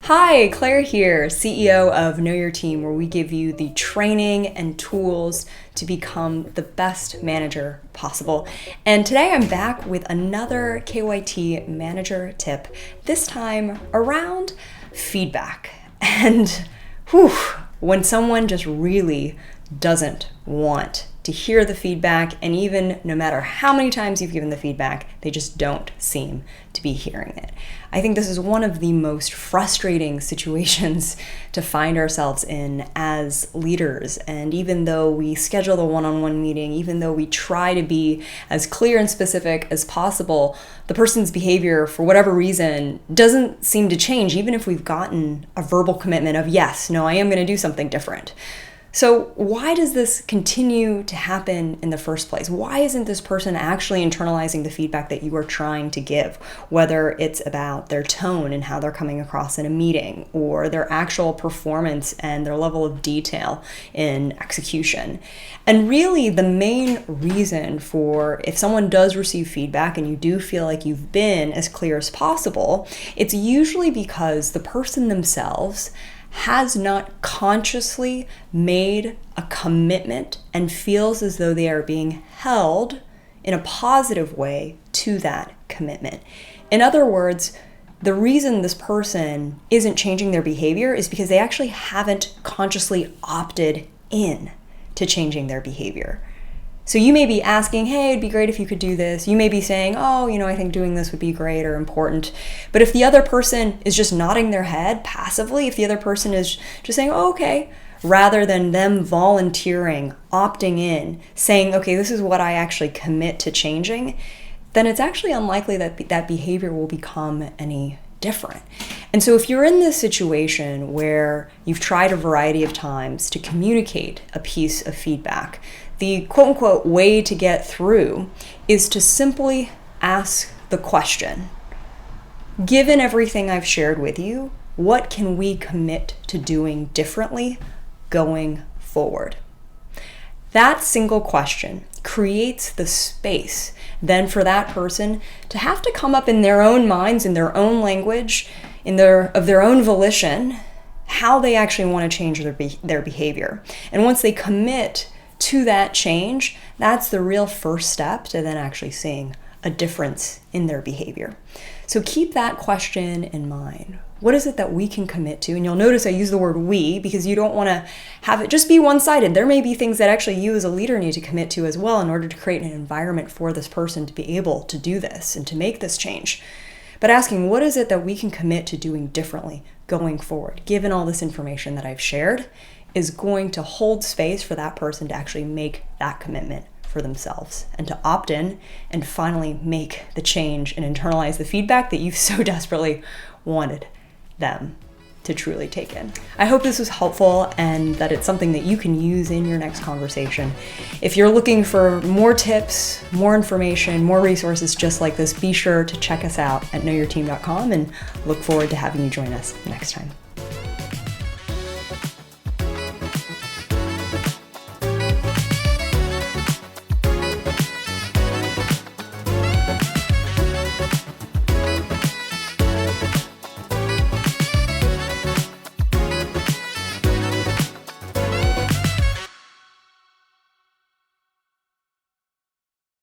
Hi, Claire here, CEO of Know Your Team, where we give you the training and tools to become the best manager possible. And today I'm back with another KYT manager tip, this time around feedback. And when someone just really doesn't want to hear the feedback, and even no matter how many times you've given the feedback, they just don't seem to be hearing it. I think this is one of the most frustrating situations to find ourselves in as leaders. And even though we schedule the one-on-one meeting, even though we try to be as clear and specific as possible, the person's behavior, for whatever reason, doesn't seem to change, even if we've gotten a verbal commitment of, yes, no, I am going to do something different. So why does this continue to happen in the first place? Why isn't this person actually internalizing the feedback that you are trying to give? Whether it's about their tone and how they're coming across in a meeting, or their actual performance and their level of detail in execution. And really the main reason for if someone does receive feedback and you do feel like you've been as clear as possible, it's usually because the person themselves has not consciously made a commitment and feels as though they are being held in a positive way to that commitment. In other words, the reason this person isn't changing their behavior is because they actually haven't consciously opted in to changing their behavior. So you may be asking, hey, it'd be great if you could do this. You may be saying, oh, I think doing this would be great or important. But if the other person is just nodding their head passively, if the other person is just saying, oh, okay, rather than them volunteering, opting in, saying, okay, this is what I actually commit to changing, then it's actually unlikely that that behavior will become any different. And so if you're in this situation where you've tried a variety of times to communicate a piece of feedback, the quote-unquote way to get through is to simply ask the question, given everything I've shared with you, what can we commit to doing differently going forward? That single question creates the space then for that person to have to come up in their own minds, in their own language, of their own volition, how they actually want to change their behavior. And once they commit to that change, that's the real first step to then actually seeing a difference in their behavior. So keep that question in mind. What is it that we can commit to? And you'll notice I use the word we because you don't want to have it just be one-sided. There may be things that actually you as a leader need to commit to as well in order to create an environment for this person to be able to do this and to make this change. But asking, what is it that we can commit to doing differently going forward, given all this information that I've shared, is going to hold space for that person to actually make that commitment for themselves and to opt in and finally make the change and internalize the feedback that you've so desperately wanted them to truly take in. I hope this was helpful and that it's something that you can use in your next conversation. If you're looking for more tips, more information, more resources just like this, be sure to check us out at knowyourteam.com and look forward to having you join us next time.